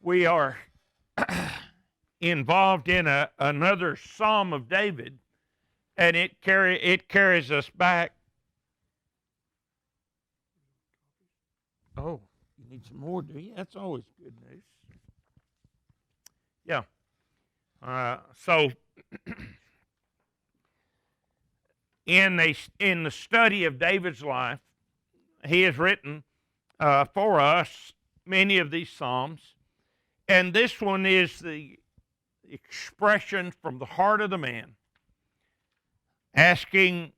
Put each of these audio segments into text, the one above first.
we are involved in another Psalm of David, and it carries us back. Oh, you need some more, do you? That's always good news. Yeah. So in the study of David's life, he has written for us many of these psalms, and this one is the expression from the heart of the man asking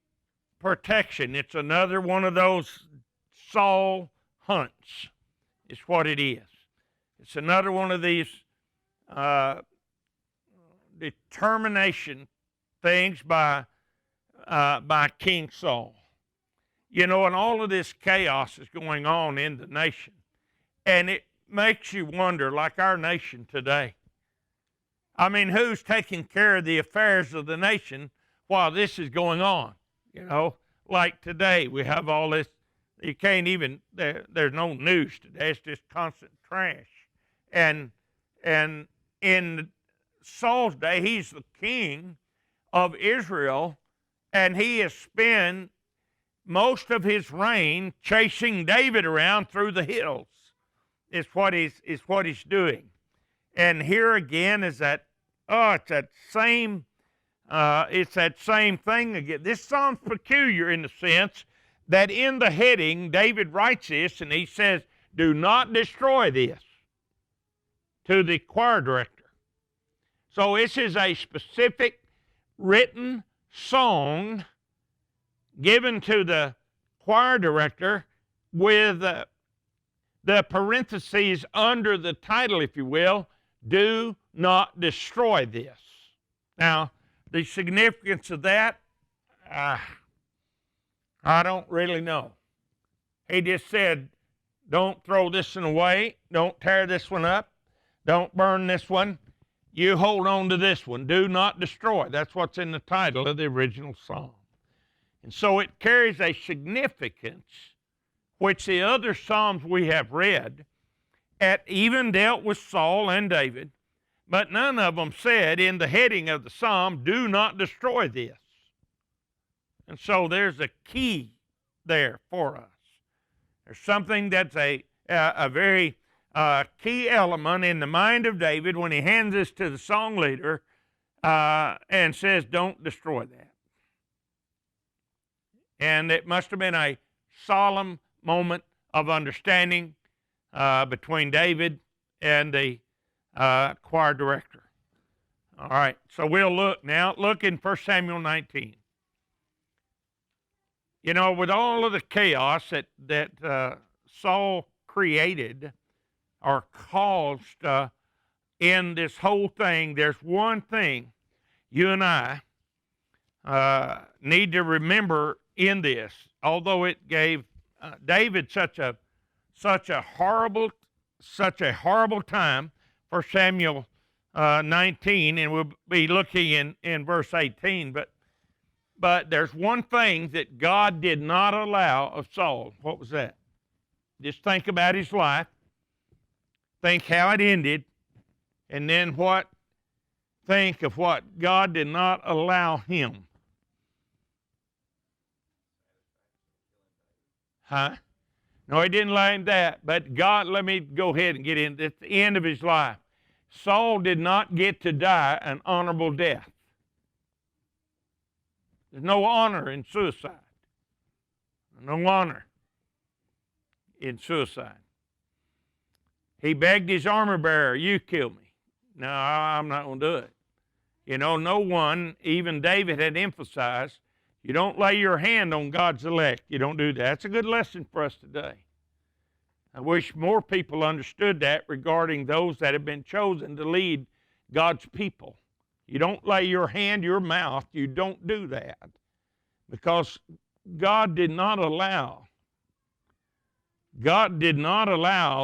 protection. It's another one of those Saul hunts, is what it is. It's another one of these determination things by King Saul. You know, and all of this chaos is going on in the nation. And it makes you wonder, like our nation today. I mean, who's taking care of the affairs of the nation while this is going on? You know, like today, we have all this. You can't even, there's no news today. It's just constant trash. And in Saul's day, he's the king of Israel, and he has spent most of his reign chasing David around through the hills. Is what he's doing. And here again is that, it's that same thing again. This psalm's peculiar in the sense that in the heading, David writes this, and he says, do not destroy this, to the choir director. So this is a specific written song given to the choir director with the parentheses under the title, if you will, do not destroy this. Now, the significance of that, I don't really know. He just said, don't throw this one away. Don't tear this one up. Don't burn this one. You hold on to this one. Do not destroy. That's what's in the title of the original psalm. And so it carries a significance which the other psalms we have read even dealt with Saul and David, but none of them said in the heading of the psalm, do not destroy this. And so there's a key there for us. There's something that's a very key element in the mind of David when he hands this to the song leader and says, don't destroy that. And it must have been a solemn moment of understanding between David and the choir director. All right, so we'll look now. Look in 1 Samuel 19. You know, with all of the chaos that Saul created or caused in this whole thing, there's one thing you and I need to remember in this. Although it gave David such a horrible time, for Samuel 19, and we'll be looking in verse 18. But there's one thing that God did not allow of Saul. What was that? Just think about his life. Think how it ended. And then think of what God did not allow him. Huh? No, he didn't allow him that. But God, let me go ahead and get in. At the end of his life, Saul did not get to die an honorable death. There's no honor in suicide. No honor in suicide. He begged his armor bearer, you kill me. No, I'm not going to do it. You know, no one, even David had emphasized, you don't lay your hand on God's elect. You don't do that. That's a good lesson for us today. I wish more people understood that regarding those that have been chosen to lead God's people. You don't lay your hand, your mouth. You don't do that. Because God did not allow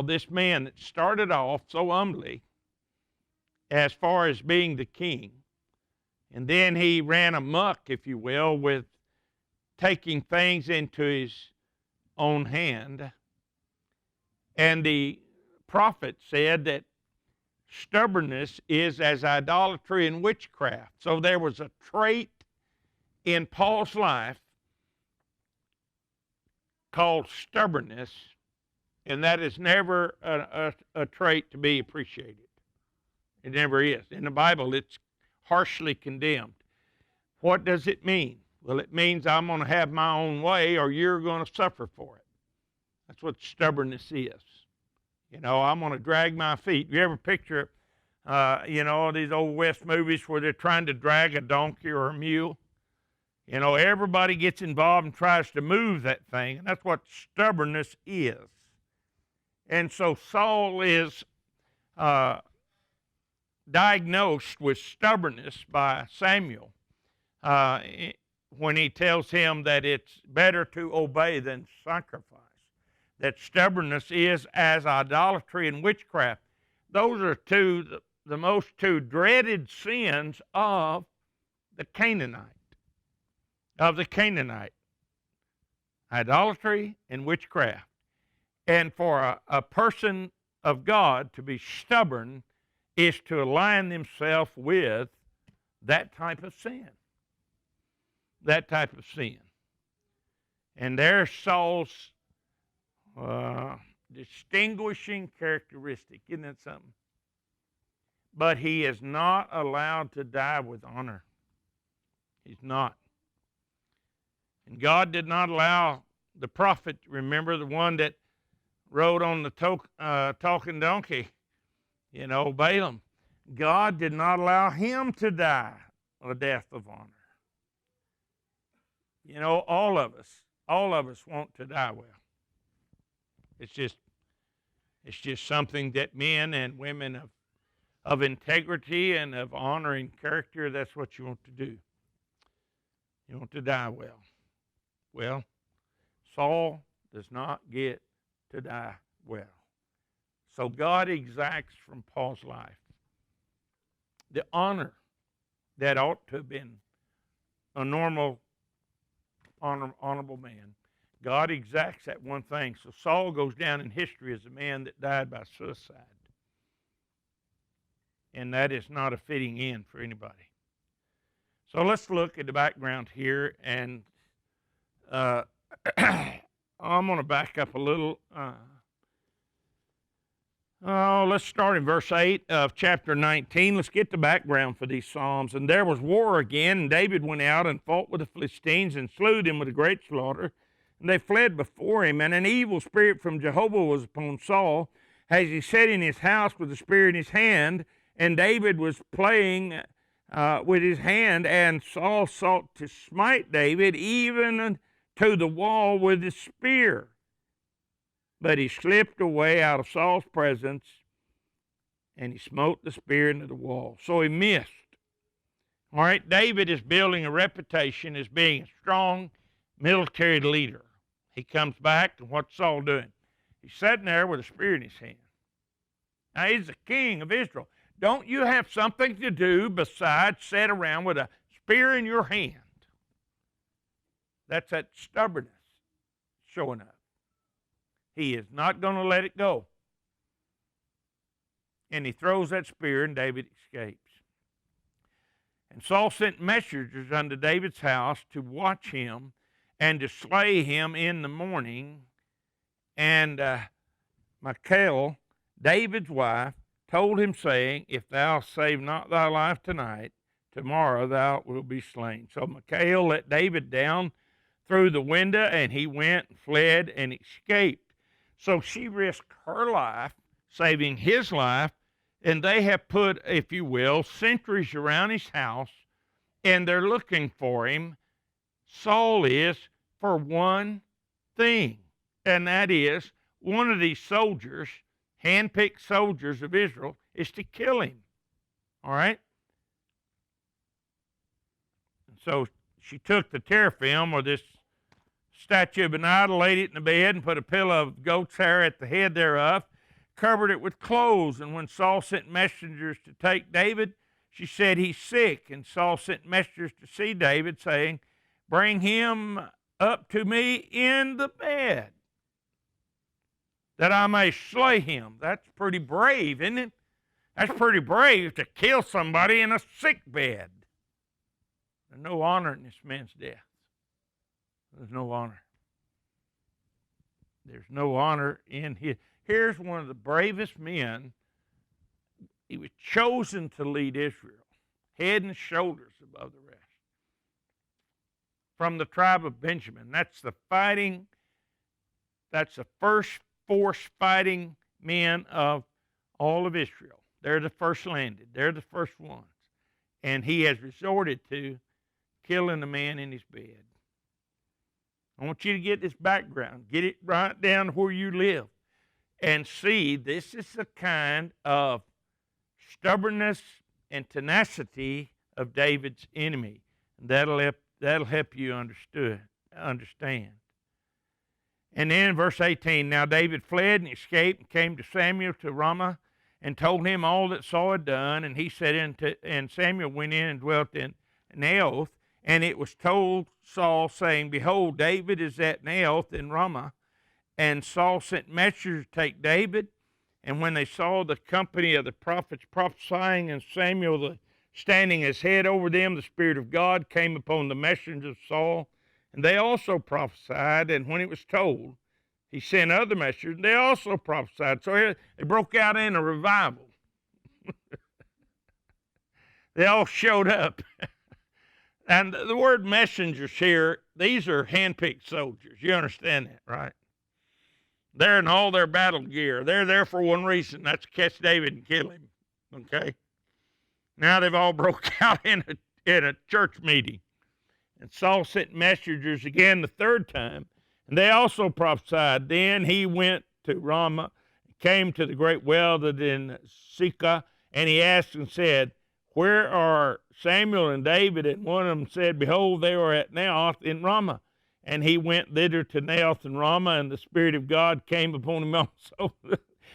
this man that started off so humbly as far as being the king. And then he ran amok, if you will, with taking things into his own hand. And the prophet said that stubbornness is as idolatry and witchcraft. So there was a trait in Paul's life called stubbornness, and that is never a trait to be appreciated. It never is. In the Bible, it's harshly condemned. What does it mean? Well, it means I'm going to have my own way or you're going to suffer for it. That's what stubbornness is. You know, I'm going to drag my feet. You ever picture, these old West movies where they're trying to drag a donkey or a mule? You know, everybody gets involved and tries to move that thing, and that's what stubbornness is. And so Saul is diagnosed with stubbornness by Samuel when he tells him that it's better to obey than sacrifice. That stubbornness is as idolatry and witchcraft. Those are the most two dreaded sins of the Canaanite. Idolatry and witchcraft. And for a person of God to be stubborn is to align themselves with that type of sin. That type of sin. And there's Saul's distinguishing characteristic. Isn't that something? But he is not allowed to die with honor. He's not. And God did not allow the prophet, remember the one that rode on the talking donkey, Balaam. God did not allow him to die a death of honor. All of us want to die well. It's just something that men and women of integrity and of honor and character, that's what you want to do. You want to die well. Well, Saul does not get to die well. So God exacts from Paul's life the honor that ought to have been a normal, honorable man. God exacts that one thing. So Saul goes down in history as a man that died by suicide. And that is not a fitting end for anybody. So let's look at the background here, and I'm going to back up a little. Let's start in verse 8 of chapter 19. Let's get the background for these Psalms. And there was war again, and David went out and fought with the Philistines and slew them with a great slaughter. And they fled before him, and an evil spirit from Jehovah was upon Saul, as he sat in his house with the spear in his hand, and David was playing with his hand, and Saul sought to smite David even to the wall with his spear. But he slipped away out of Saul's presence, and he smote the spear into the wall. So he missed. All right, David is building a reputation as being a strong military leader. He comes back, and what's Saul doing? He's sitting there with a spear in his hand. Now, he's the king of Israel. Don't you have something to do besides sit around with a spear in your hand? That's that stubbornness showing up. He is not going to let it go. And he throws that spear, and David escapes. And Saul sent messengers unto David's house to watch him and to slay him in the morning. And Michal, David's wife, told him, saying, If thou save not thy life tonight, tomorrow thou wilt be slain. So Michal let David down through the window, and he went and fled and escaped. So she risked her life, saving his life, and they have put, if you will, sentries around his house, and they're looking for him. Saul is for one thing, and that is one of these soldiers, hand-picked soldiers of Israel, is to kill him. All right? And so she took the teraphim, or this statue of an idol, laid it in the bed, and put a pillow of goat's hair at the head thereof, covered it with clothes. And when Saul sent messengers to take David, she said, He's sick. And Saul sent messengers to see David, saying, Bring him up to me in the bed, that I may slay him. That's pretty brave, isn't it? That's pretty brave to kill somebody in a sick bed. There's no honor in this man's death. There's no honor. There's no honor in his. Here's one of the bravest men. He was chosen to lead Israel, head and shoulders above the rest. From the tribe of Benjamin. That's the first force fighting men of all of Israel. They're the first landed. They're the first ones. And he has resorted to killing a man in his bed. I want you to get this background. Get it right down where you live. And see, this is the kind of stubbornness and tenacity of David's enemy. That'll help you understand. And then in verse 18, now David fled and escaped and came to Samuel to Ramah and told him all that Saul had done. And he said, and Samuel went in and dwelt in Naioth. And it was told Saul, saying, behold, David is at Naioth in Ramah. And Saul sent messengers to take David. And when they saw the company of the prophets prophesying and Samuel standing his head over them, the Spirit of God came upon the messengers of Saul. And they also prophesied. And when it was told, he sent other messengers, and they also prophesied. So they broke out in a revival. They all showed up. And the word messengers here, these are handpicked soldiers. You understand that, right? They're in all their battle gear. They're there for one reason. That's to catch David and kill him. Okay? Now they've all broke out in a church meeting. And Saul sent messengers again the third time, and they also prophesied. Then he went to Ramah, came to the great well that in Sikah, and he asked and said, where are Samuel and David? And one of them said, behold, they are at Naioth in Ramah. And he went thither to Naioth and Ramah, and the Spirit of God came upon him also.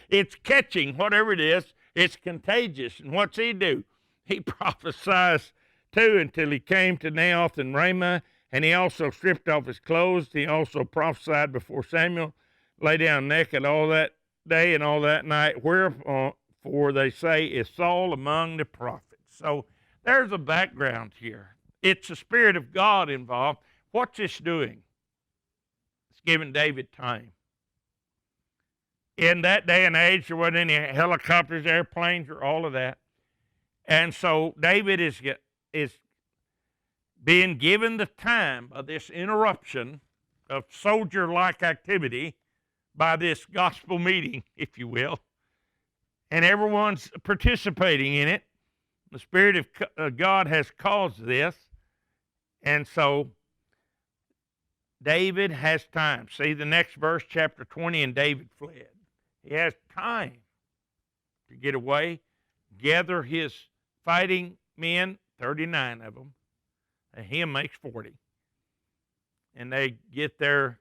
It's catching, whatever it is, it's contagious. And what's he do? He prophesies too until he came to Naioth and Ramah, and he also stripped off his clothes. He also prophesied before Samuel, lay down naked all that day and all that night. Wherefore they say, is Saul among the prophets? So there's a background here. It's the Spirit of God involved. What's this doing? It's giving David time. In that day and age, there wasn't any helicopters, airplanes, or all of that. And so David is being given the time of this interruption of soldier-like activity by this gospel meeting, if you will. And everyone's participating in it. The Spirit of God has caused this. And so David has time. See the next verse, chapter 20, and David fled. He has time to get away, gather his fighting men, 39 of them. And him makes 40. And they get their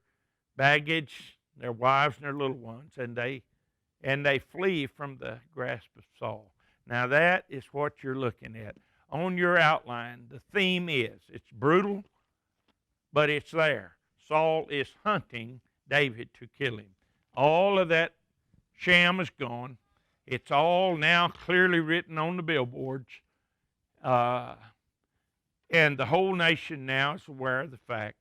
baggage, their wives and their little ones, and they flee from the grasp of Saul. Now that is what you're looking at. On your outline, the theme is, it's brutal, but it's there. Saul is hunting David to kill him. All of that sham is gone. It's all now clearly written on the billboards. And the whole nation now is aware of the fact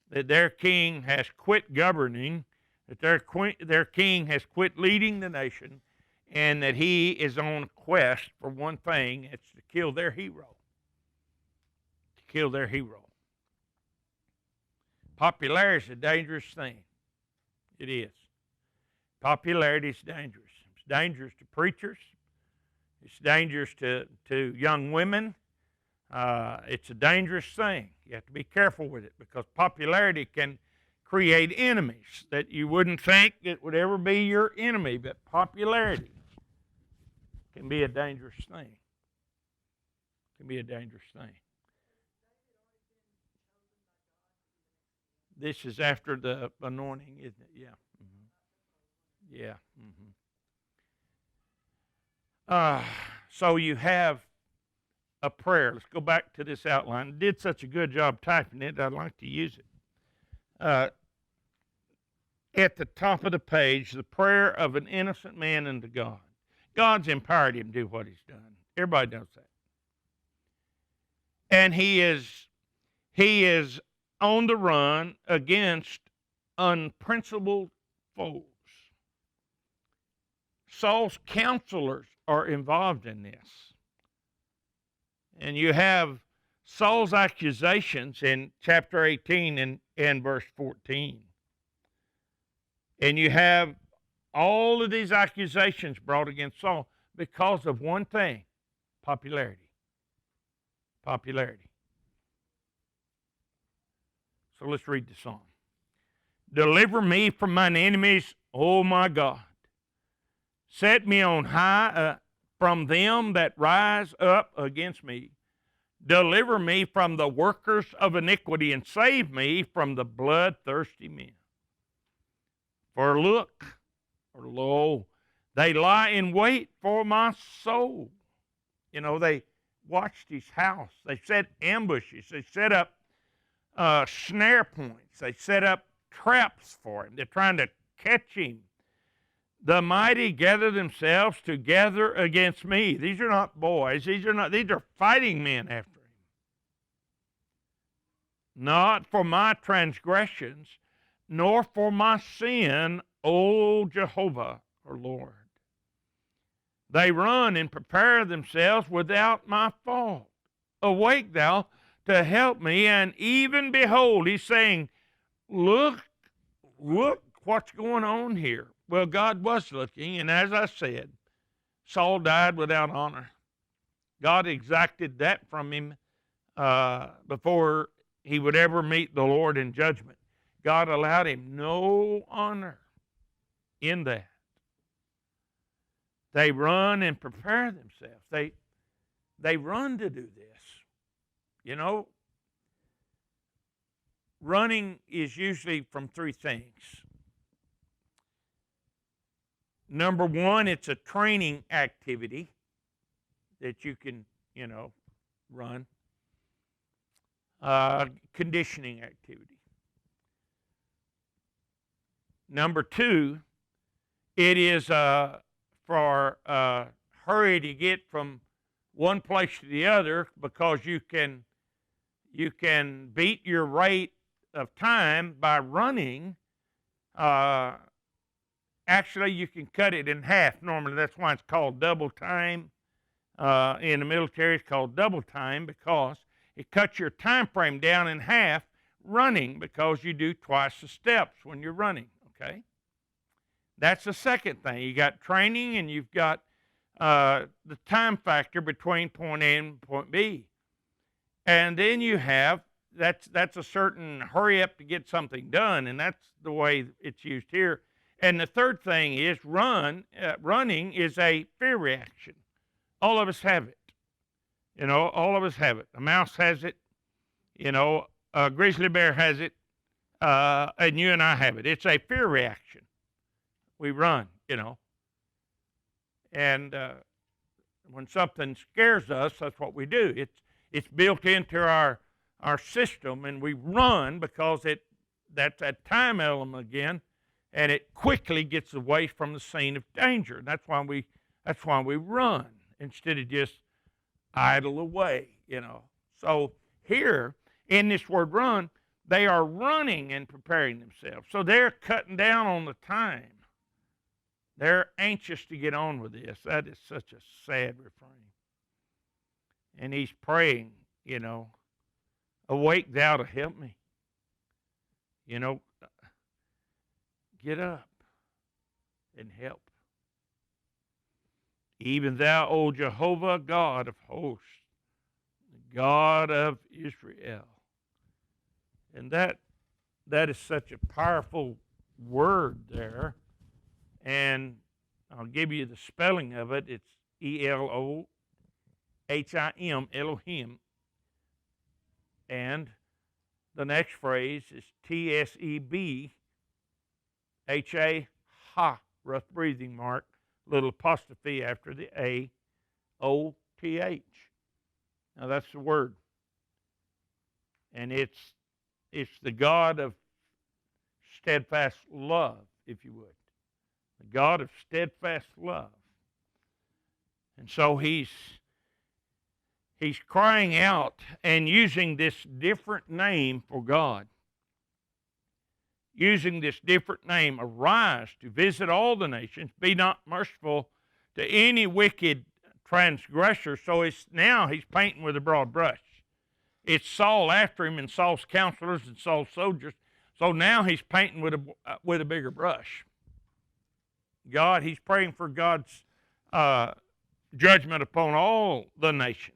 that their king has quit governing, that their king has quit leading the nation, and that he is on a quest for one thing, it's to kill their hero. To kill their hero. Popularity is a dangerous thing. It is. Popularity is dangerous. It's dangerous to preachers. It's dangerous to young women. It's a dangerous thing. You have to be careful with it because popularity can create enemies that you wouldn't think it would ever be your enemy, but popularity can be a dangerous thing. It can be a dangerous thing. This is after the anointing, isn't it? Yeah. Mm-hmm. Yeah. Mm-hmm. So you have a prayer. Let's go back to this outline. I did such a good job typing it, I'd like to use it. At the top of the page, the prayer of an innocent man unto God. God's empowered him to do what he's done. Everybody knows that. And he is on the run against unprincipled foes. Saul's counselors are involved in this. And you have Saul's accusations in chapter 18 and verse 14. And you have all of these accusations brought against Saul because of one thing: popularity. Popularity. So let's read the psalm. Deliver me from mine enemies, O my God. Set me on high from them that rise up against me. Deliver me from the workers of iniquity, and save me from the bloodthirsty men. For look, or lo, they lie in wait for my soul. You know, they watched his house. They set ambushes. They set up snare points. They set up traps for him. They're trying to catch him. The mighty gather themselves together against me. These are not boys. These are fighting men after him. Not for my transgressions, nor for my sin, O Jehovah, or Lord. They run and prepare themselves without my fault. Awake thou to help me, and even behold, he's saying, look what's going on here. Well, God was looking, and as I said, Saul died without honor. God exacted that from him before he would ever meet the Lord in judgment. God allowed him no honor in that. They run and prepare themselves. They run to do this. You know, running is usually from three things. Number one, it's a training activity that you can, run. Conditioning activity. Number two, it is for hurry to get from one place to the other, because you can beat your rate of time by running. Actually, you can cut it in half. Normally, that's why it's called double time. In the military, it's called double time, because it cuts your time frame down in half running, because you do twice the steps when you're running, okay? That's the second thing. You got training, and you've got the time factor between point A and point B. And then you have, that's a certain hurry up to get something done, and that's the way it's used here. And the third thing is running is a fear reaction. All of us have it. All of us have it. A mouse has it. A grizzly bear has it. And you and I have it. It's a fear reaction. We run, And when something scares us, that's what we do. It's built into our system, and we run because that's that time element again. And it quickly gets away from the scene of danger. That's why we run instead of just idle away, So here, in this word run, they are running and preparing themselves. So they're cutting down on the time. They're anxious to get on with this. That is such a sad refrain. And he's praying, awake thou to help me. Get up and help. Even thou, O Jehovah, God of hosts, the God of Israel. And that is such a powerful word there. And I'll give you the spelling of it. It's Elohim, Elohim. And the next phrase is Tseb, H-A, ha, rough breathing mark, little apostrophe after the A, O-T-H. Now that's the word. And it's the God of steadfast love, if you would. The God of steadfast love. And so he's crying out and using this different name for God. Using this different name, arise to visit all the nations, be not merciful to any wicked transgressor. So now he's painting with a broad brush. It's Saul after him and Saul's counselors and Saul's soldiers. So now he's painting with a bigger brush. He's praying for God's judgment upon all the nations.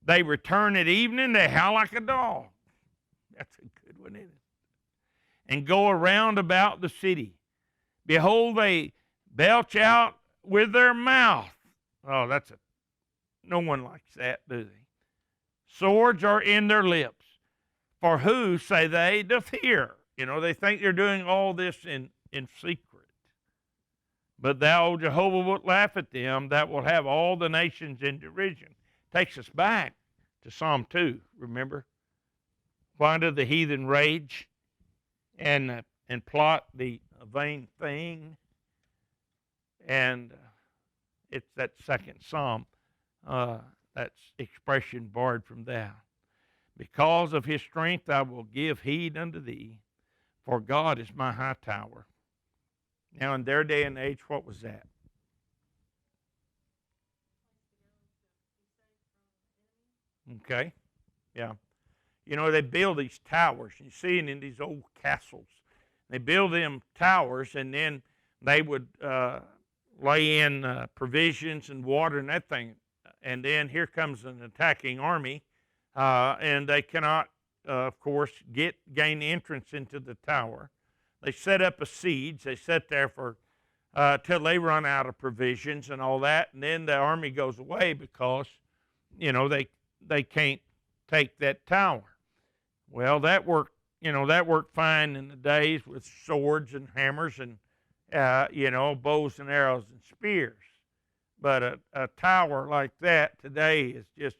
They return at evening, they howl like a dog. That's a good one, isn't it? And go around about the city. Behold, they belch out with their mouth. Oh, no one likes that, do they? Swords are in their lips. For who, say they, doth hear? They think they're doing all this in secret. But thou, Jehovah, wilt laugh at them, that will have all the nations in derision. Takes us back to Psalm 2, remember? Why do the heathen rage and plot the vain thing? And it's that second psalm, that's expression borrowed from that. Because of his strength I will give heed unto thee, for God is my high tower. Now in their day and age, what was that? Okay, yeah. They build these towers. You see it in these old castles. They build them towers, and then they would lay in provisions and water and that thing. And then here comes an attacking army, and they cannot, of course, gain entrance into the tower. They set up a siege. They sit there for till they run out of provisions and all that, and then the army goes away because, they can't take that tower. Well, that worked fine in the days with swords and hammers and, bows and arrows and spears. But a tower like that today is just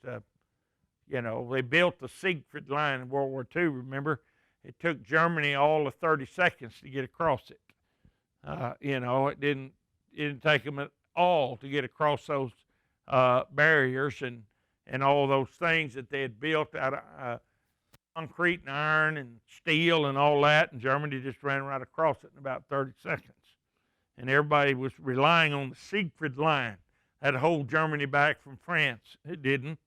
they built the Siegfried line in World War II, remember? It took Germany all of 30 seconds to get across it. It didn't take them at all to get across those barriers and all those things that they had built out of concrete and iron and steel and all that, and Germany just ran right across it in about 30 seconds. And everybody was relying on the Siegfried line. That'd hold Germany back from France. It didn't.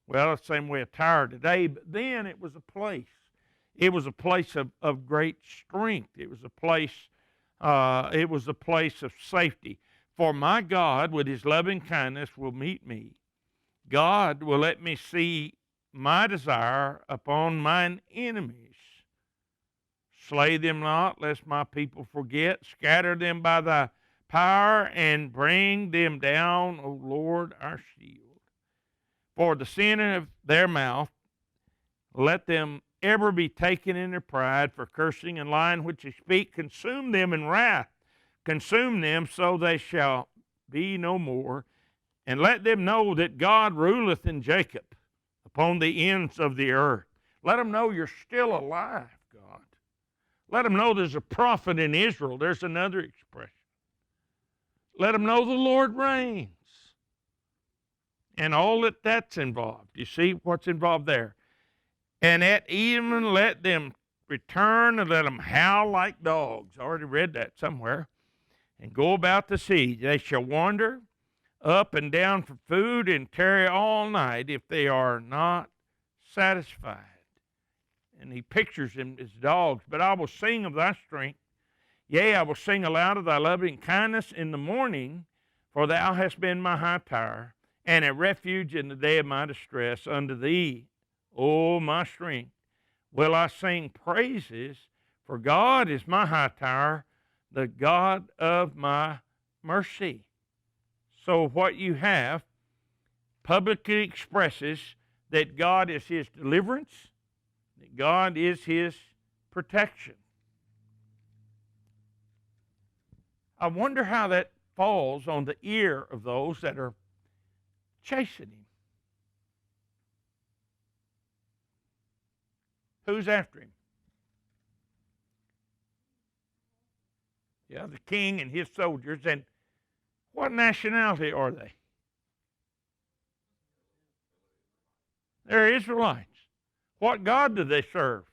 Well, it's the same way a tower today, but then it was a place. It was a place of great strength. It was a place of safety. For my God, with his loving kindness, will meet me. God will let me see my desire upon mine enemies. Slay them not, lest my people forget. Scatter them by thy power, and bring them down, O Lord, our shield. For the sin of their mouth, let them ever be taken in their pride, for cursing and lying which they speak. Consume them in wrath. Consume them so they shall be no more. And let them know that God ruleth in Jacob upon the ends of the earth. Let them know you're still alive, God. Let them know there's a prophet in Israel. There's another expression. Let them know the Lord reigns. And all that's involved. You see what's involved there. And at even let them return and let them howl like dogs. I already read that somewhere. And go about the siege. They shall wander up and down for food and tarry all night if they are not satisfied. And he pictures them as dogs. But I will sing of thy strength. Yea, I will sing aloud of thy loving kindness in the morning, for thou hast been my high tower, and a refuge in the day of my distress. Unto thee, O my strength, will I sing praises, for God is my high tower, the God of my mercy. So what you have publicly expresses that God is his deliverance, that God is his protection. I wonder how that falls on the ear of those that are chasing him. Who's after him? Yeah, the king and his soldiers. And what nationality are they? They're Israelites. What God do they serve?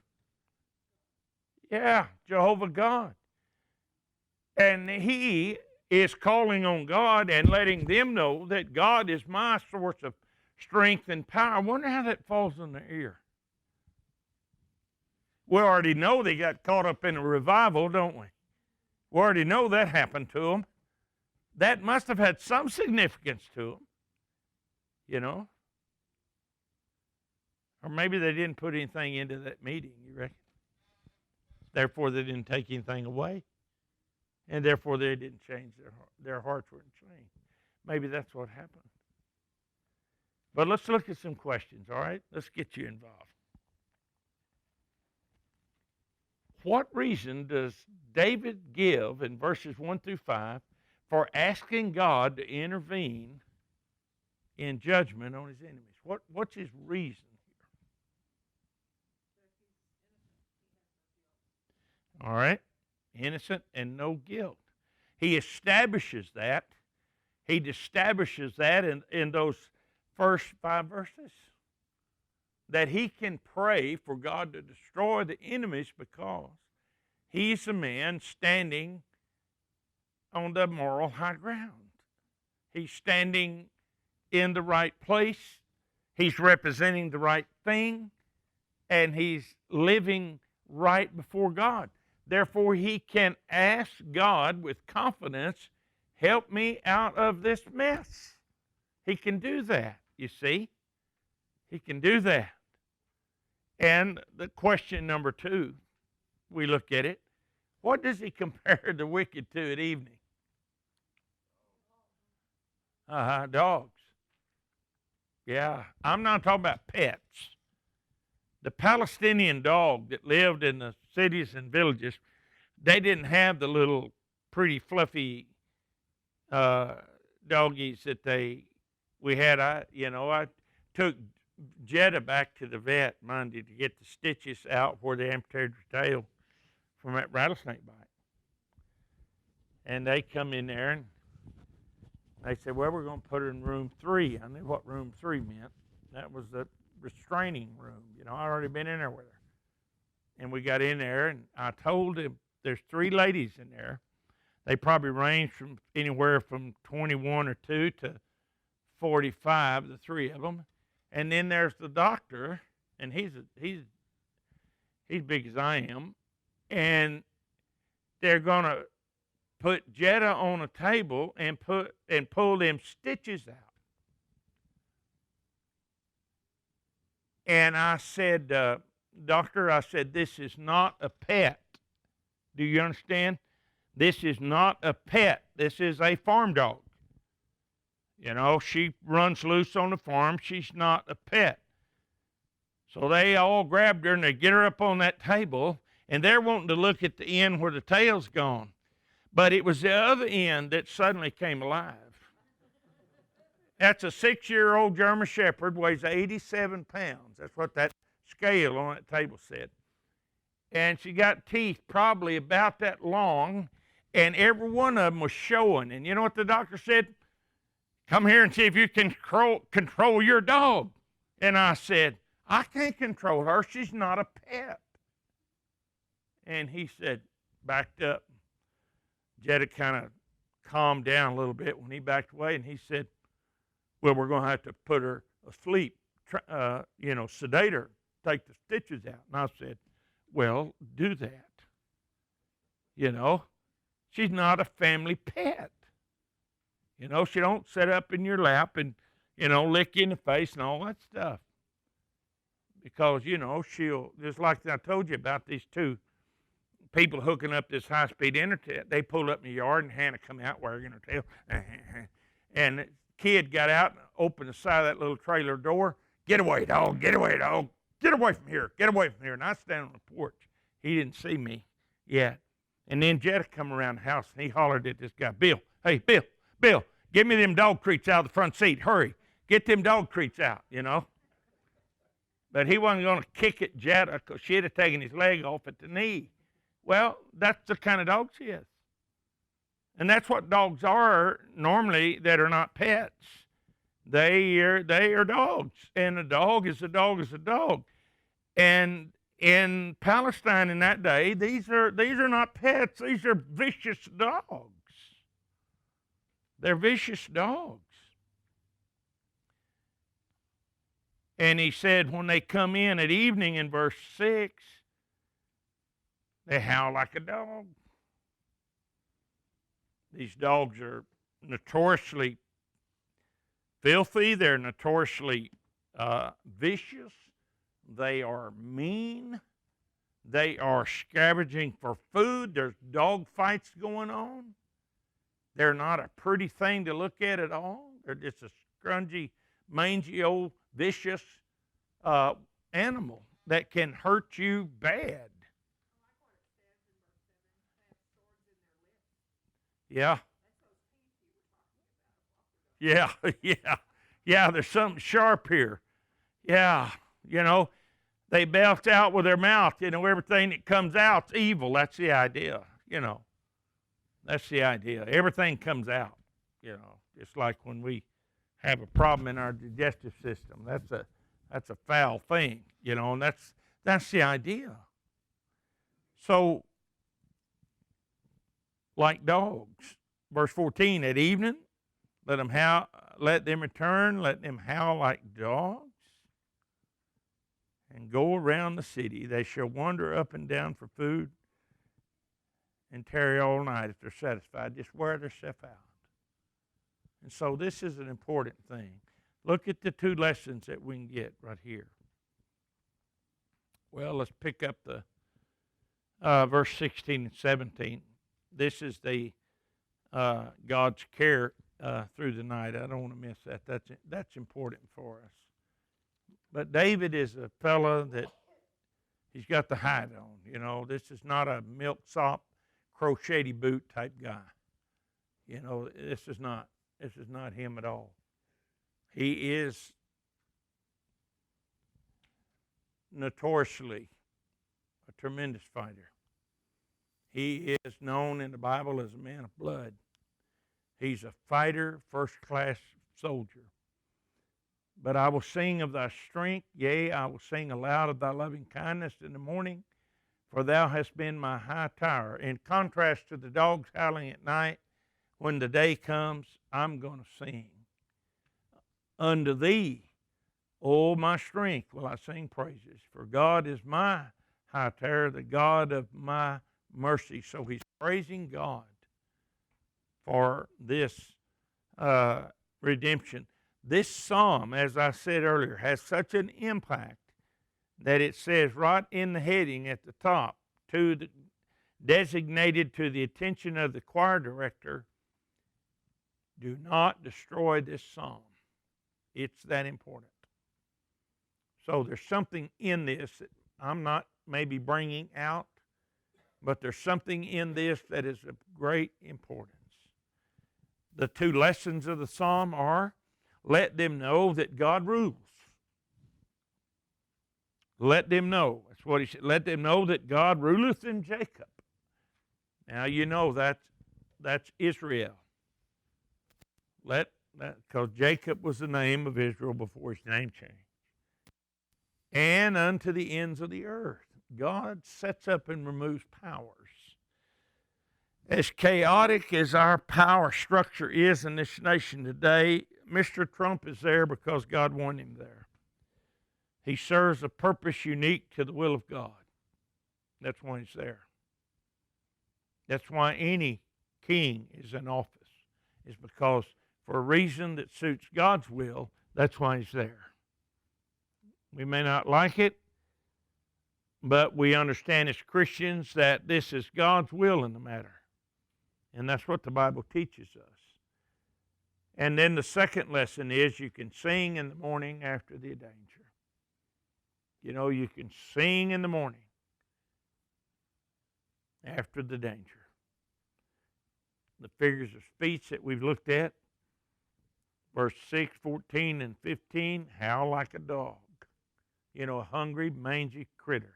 Yeah, Jehovah God. And he is calling on God and letting them know that God is my source of strength and power. I wonder how that falls in their ear. We already know they got caught up in a revival, don't we? We already know that happened to them. That must have had some significance to them, you know. Or maybe they didn't put anything into that meeting, you reckon? Therefore, they didn't take anything away. And therefore, they didn't change their hearts weren't changed. Maybe that's what happened. But let's look at some questions, all right? Let's get you involved. What reason does David give in verses 1 through 5 for asking God to intervene in judgment on his enemies? What's his reason here? All right? Innocent and no guilt. He establishes that. He establishes that in those first 5 verses. That he can pray for God to destroy the enemies because he's a man standing on the moral high ground. He's standing in the right place. He's representing the right thing. And he's living right before God. Therefore, he can ask God with confidence, help me out of this mess. He can do that, you see. He can do that. And the question number 2, we look at it. What does he compare the wicked to at evening? Dogs. Yeah, I'm not talking about pets. The Palestinian dog that lived in the cities and villages, they didn't have the little pretty fluffy doggies that we had. I took Jetta back to the vet Monday to get the stitches out where they amputated her tail from that rattlesnake bite. And they come in there and they said, well, we're going to put her in room 3. I knew what room 3 meant. That was the restraining room. I'd already been in there with her. And we got in there, and I told him there's 3 ladies in there. They probably range from anywhere from 21 or 2 to 45, the 3 of them. And then there's the doctor, and he's big as I am. And they're going to put Jetta on a table and pull them stitches out. And I said, doctor, I said, this is not a pet. Do you understand? This is not a pet. This is a farm dog. She runs loose on the farm. She's not a pet. So they all grabbed her and they get her up on that table, and they're wanting to look at the end where the tail's gone. But it was the other end that suddenly came alive. That's a 6-year-old German Shepherd, weighs 87 pounds. That's what that scale on that table said. And she got teeth probably about that long, and every one of them was showing. And you know what the doctor said? Come here and see if you can control your dog. And I said, I can't control her. She's not a pet. And he said, backed up. Jetta kind of calmed down a little bit when he backed away, and he said, well, we're going to have to put her asleep, sedate her, take the stitches out. And I said, well, do that. She's not a family pet. She don't sit up in your lap and, lick you in the face and all that stuff. Because, she'll, just like I told you about these 2 people hooking up this high-speed internet. They pulled up in the yard, and Hannah come out wagging her tail. And the kid got out and opened the side of that little trailer door. Get away, dog. Get away, dog. Get away from here. Get away from here. And I stand on the porch. He didn't see me yet. And then Jetta come around the house, and he hollered at this guy, Bill, hey, Bill, give me them dog treats out of the front seat. Hurry. Get them dog treats out, But he wasn't going to kick at Jetta because she'd have taken his leg off at the knee. Well, that's the kind of dog she is. And that's what dogs are normally that are not pets. They are dogs, and a dog is a dog is a dog. And in Palestine in that day, these are not pets. These are vicious dogs. They're vicious dogs. And he said, when they come in at evening in verse 6, they howl like a dog. These dogs are notoriously filthy. They're notoriously vicious. They are mean. They are scavenging for food. There's dog fights going on. They're not a pretty thing to look at all. They're just a scrungy, mangy, old, vicious animal that can hurt you bad. Yeah. Yeah, yeah. Yeah, there's something sharp here. Yeah, you know, they belch out with their mouth. Everything that comes out's evil. That's the idea. That's the idea. Everything comes out. It's like when we have a problem in our digestive system. That's a foul thing, and that's the idea. So, like dogs, verse 14, at evening, let them return, let them howl like dogs, and go around the city. They shall wander up and down for food and tarry all night if they're satisfied. Just wear themselves out. And so this is an important thing. Look at the two lessons that we can get right here. Well, let's pick up the verse 16 and 17. This is the God's care through the night. I don't want to miss that. That's important for us. But David is a fella that he's got the hide on. This is not a milksop, crochetty boot type guy. This is not him at all. He is notoriously a tremendous fighter. He is known in the Bible as a man of blood. He's a fighter, first-class soldier. But I will sing of thy strength, yea, I will sing aloud of thy loving kindness in the morning, for thou hast been my high tower. In contrast to the dogs howling at night, when the day comes, I'm going to sing. Unto thee, O my strength, will I sing praises, for God is my high tower, the God of my mercy. So he's praising God for this redemption. This psalm, as I said earlier, has such an impact that it says right in the heading at the top, designated to the attention of the choir director, do not destroy this psalm. It's that important. So there's something in this that I'm not maybe bringing out, but there's something in this that is of great importance. The two lessons of the psalm are, let them know that God rules. Let them know. That's what he said. Let them know that God ruleth in Jacob. Now that's Israel. Because Jacob was the name of Israel before his name changed. And unto the ends of the earth. God sets up and removes powers. As chaotic as our power structure is in this nation today, Mr. Trump is there because God wanted him there. He serves a purpose unique to the will of God. That's why he's there. That's why any king is in office, is because for a reason that suits God's will, that's why he's there. We may not like it, but we understand as Christians that this is God's will in the matter. And that's what the Bible teaches us. And then the second lesson is you can sing in the morning after the danger. You can sing in the morning after the danger. The figures of speech that we've looked at, verse 6, 14, and 15, howl like a dog. A hungry, mangy critter.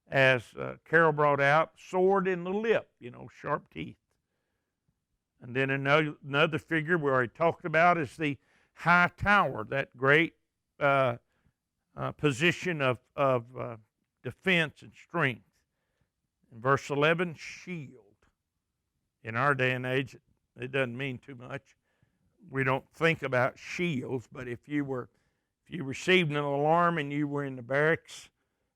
As Carol brought out, sword in the lip, sharp teeth. And then another figure we already talked about is the high tower, that great position of defense and strength. In verse 11, shield. In our day and age, it doesn't mean too much. We don't think about shields, but if you received an alarm and you were in the barracks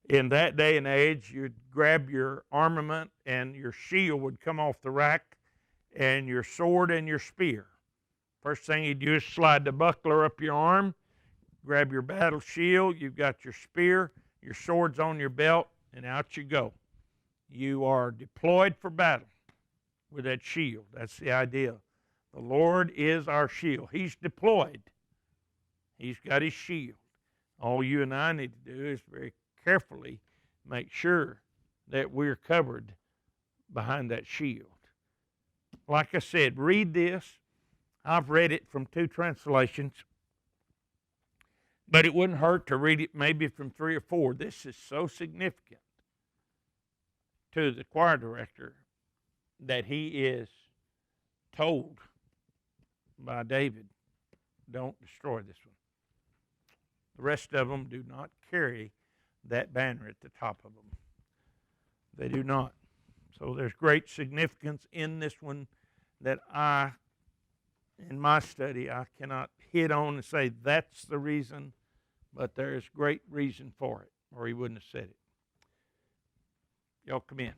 in that day and age, you'd grab your armament and your shield would come off the rack, and your sword and your spear. First thing you do is slide the buckler up your arm, grab your battle shield, you've got your spear, your sword's on your belt, and out you go. You are deployed for battle with that shield. That's the idea. The Lord is our shield. He's deployed. He's got his shield. All you and I need to do is very carefully make sure that we're covered behind that shield. Like I said, read this. I've read it from 2 translations, but it wouldn't hurt to read it maybe from 3 or 4. This is so significant to the choir director that he is told by David, don't destroy this one. The rest of them do not carry that banner at the top of them. They do not. So there's great significance in this one that in my study, I cannot hit on and say that's the reason, but there is great reason for it, or he wouldn't have said it. Y'all come in.